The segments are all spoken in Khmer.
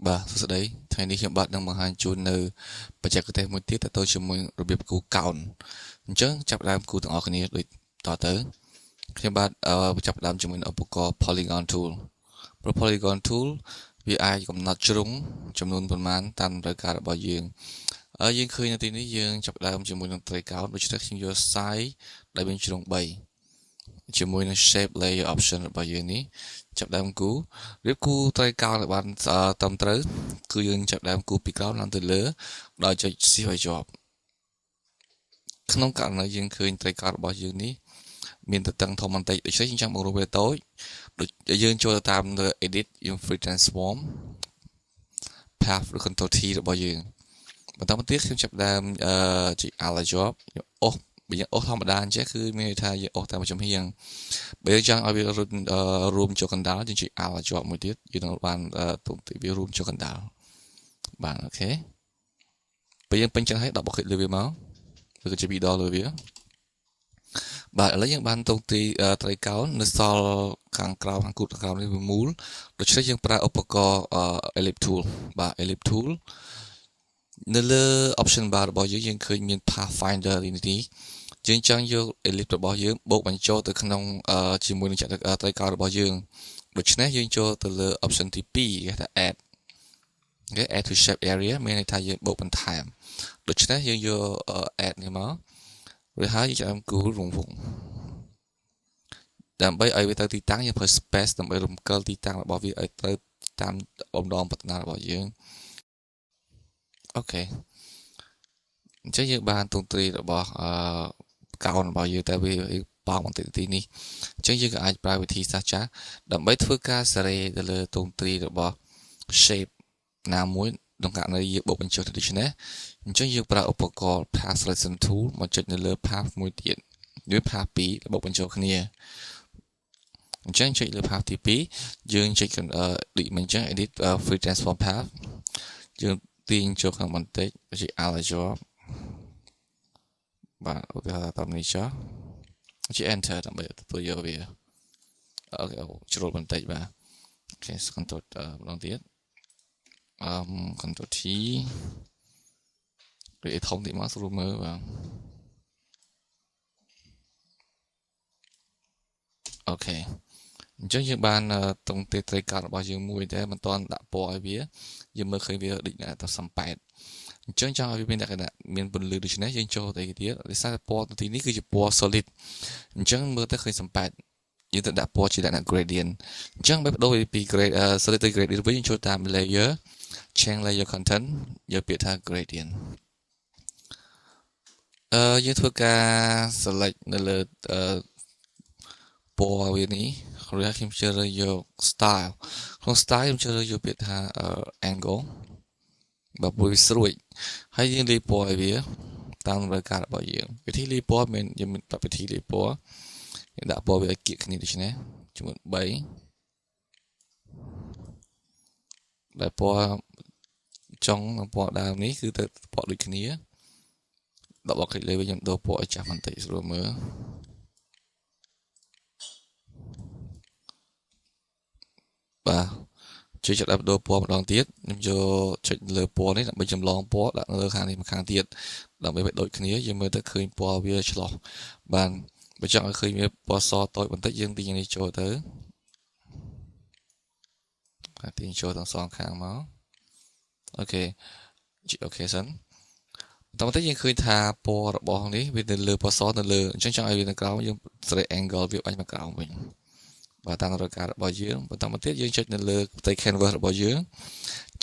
បាទសួស្តីថ្ងៃនេះខ្ញុំបាទនឹងបង្ហាញជូននៅបច្ចេកទេសមួយទៀតទៅជាមួយរបៀបគូកោនអញ្ចឹងចាប់ផ្ដើមគូទាំងអស់គ្នាដូចតទៅខ្ញុំបាទចាប់ផ្ដើមជាមួយឧបករណ៍ Polygon Tool ព្រោះ Polygon Tool វាអាចកំណត់ជ្រុងចំនួនប៉ុន្មានតាមតម្រូវការរបស់យើងយើងឃើញនៅទីនេះយើងចាប់ផ្ដើមជាមួយនឹងត្រីកោណដូច្នេះខ្ញុំយក size ដែលមានជ្រុង3ជាមួយនឹង shape layer option របស់យើងនេះចាប់ដើមគូរៀបគូត្រីកោណឲ្យបានត្រឹមត្រូវគឺយើងចាប់ដើមគូពីក្រោមឡើងទៅលើដោយចុច shift ឲ្យជាប់ក្នុងករណីយើងឃើញត្រីកោណរបស់យើងនេះមានទទឹងធំបន្តិចដូច្នេះយើងចង់បង្រួបវាតូចដូចយើងចូលទៅតាមលើ edit យើង free transform path ឬ control T របស់យើងបន្តមកទៀតខ្ញុំចាប់ដើមចុច alt ជាប់អូសបើយើងអូសធម្មតាអញ្ចឹងគឺមានន័យថាយើងអូសតាមចំហៀងបើយើងចង់ឲ្យវារួមចូលកណ្ដាលយើងចុច alt ជាប់មួយទៀតយើងនឹងបានទុំវារួមចូលកណ្ដាលបាទអូខេបើយើងពេញចិត្តហើយដកបកគិតលើវាមកឬក៏ជា2ដងលើវាបាទឥឡូវយើងបានទុំទីត្រីកោណនៅសល់ខាងក្រោមខាងគូតខាងក្រោមនេះវាមូលដូច្នេះយើងប្រើឧបករណ៍ ellipse tool បាទ ellipse tool នៅលើ option bar របស់យើងឃើញមាន pathfinder នេះយើងចង់យក ellipse របស់យើងបូកបញ្ចូលទៅក្នុងជាមួយនឹងត្រីកោណរបស់យើងដូច្នេះយើងចូលទៅលើ option ទី2គេថា add គេ add to shape area មានន័យថាយើងបូកបន្ថែមដូច្នេះយើងយក add នេះមករួចហើយយើងចាំគូរង្វង់ដើម្បីឲ្យវាទៅទីតាំងយើងប្រើ space ដើម្បីរំកិលទីតាំងរបស់វាឲ្យទៅតាមបំណងប្រាថ្នារបស់យើងអូខេអញ្ចឹងយើងបានទ្រង់ទ្រាយរបស់កោណរបស់យើងតែវាប៉ោងបន្តិចទីនេះអញ្ចឹងយើងក៏អាចប្រើវិធីសាស្ត្រចាស់ដើម្បីធ្វើការសេរីទៅលើទ្រង់ទ្រាយរបស់ shape ណាមួយក្នុងករណីយើងបូកបញ្ចូលទៅដូច្នេះអញ្ចឹងយើងប្រើឧបករណ៍ path selection tool មកចុចនៅលើ path មួយទៀតឬ path 2បូកបញ្ចូលគ្នាអញ្ចឹងចុចលើ path ទី2យើងចុចដូចមិនអញ្ចឹង edit free transform path យើងទាញចូលខាងបន្តិចចុច alt ជាប់បាទឧទាហរណ៍តាមនេះចុះចុច enter ដើម្បីទទួលយកវាអូខេជ្រុលបន្តិចបាទអូខេ control ម្ដងទៀតcontrol T ឬធំតិចមកស្រួលមើលបាទអូខេអញ្ចឹងយើងបានត្រង់ទេត្រីកោណរបស់យើងមួយតែមិនទាន់ដាក់ពណ៌ឲ្យវាយើងមើលឃើញវាដូចតែសំប៉ែតអញ្ចឹងចង់ឲ្យវាមានលក្ខណៈមានពន្លឺដូច្នេះយើងចូលទៅទៀតដោយសារពណ៌នៅទីនេះគឺជាពណ៌ solid អញ្ចឹងមើលទៅឃើញសំប៉ែតយើងទៅដាក់ពណ៌ជាលក្ខណៈ gradient អញ្ចឹងបើបដូរពី solid ទៅ gradient វិញយើងចូលតាម layer change layer content យកពាក្យថា gradient យើងធ្វើការ select នៅលើពណ៌វានេះរួចហើយខ្ញុំជ្រើសរើសយក style ក្នុង style ខ្ញុំជ្រើសរើសយកពាក្យថា angle បើពុយស្រួយហើយយើងលាយពណ៌ឲ្យវាតាមតម្រូវការរបស់យើងវិធីលាយពណ៌មានយើងមានវិធីលាយពណ៌យើងដាក់ពណ៌វាឲ្យគៀកគ្នាដូច្នេះចំនួន3ដែលពណ៌ចុងនិងពណ៌ដើមនេះគឺទៅពណ៌ដូចគ្នាដកបកគិតលើវិញខ្ញុំដូរពណ៌ឲ្យចាស់បន្តិចស្រួលមើលបាទជួយចុចដាក់ដូរពណ៌ម្ដងទៀតខ្ញុំយកចុចលើពណ៌នេះដើម្បីចម្លងពណ៌ដាក់លើខាងនេះមកខាងទៀតដើម្បីឲ្យដូចគ្នាយើងមើលទៅឃើញពណ៌វាឆ្លោះបានបើចង់ឲ្យឃើញវាពណ៌សតូចបន្តិចយើងទាញនេះចូលទៅហើយទាញចូលទាំងសងខាងមកអូខេអូខេសិនតោះបន្តិចយើងឃើញថាពណ៌របស់នេះវានៅលើពណ៌សនៅលើអញ្ចឹងចង់ឲ្យវានៅក្រោមយើង select angle វាបាញ់មកក្រោមវិញបាទតាមរយៈការរបស់យើងបន្តមកទៀតយើងចុចនៅលើផ្ទៃ canvas របស់យើង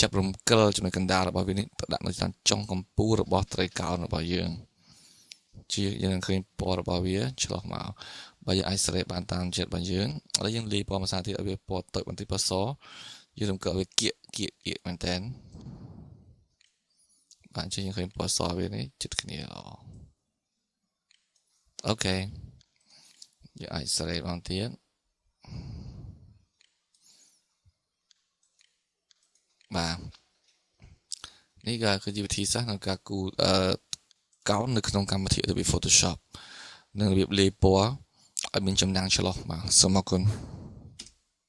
ចាប់រំកិលចំណុចកណ្ដាលរបស់វានេះទៅដាក់នៅតាមចុងកំពូលរបស់ត្រីកោណរបស់យើងជាយើងនឹងឃើញពណ៌របស់វាឆ្លោះមកបើយើងអាច select បានតាមចិត្តរបស់យើងឥឡូវយើងលាយពណ៌ភាសាទៀតឲ្យវាពណ៌តូចបន្តិចពណ៌សយើងរំកិលវាគៀកមែនតើបាទជាយើងឃើញពណ៌សវានេះចិត្តគ្នាអូខេយើងអាច select បានទៀតបាទនេះក៏គឺជាវិធីសាស្ត្រក្នុងការគូកោណនៅក្នុងកម្មវិធី Adobe Photoshop និងរបៀបលាយពណ៌ឲ្យមានចំណាំងឆ្លោះបាទសូមអរគុណ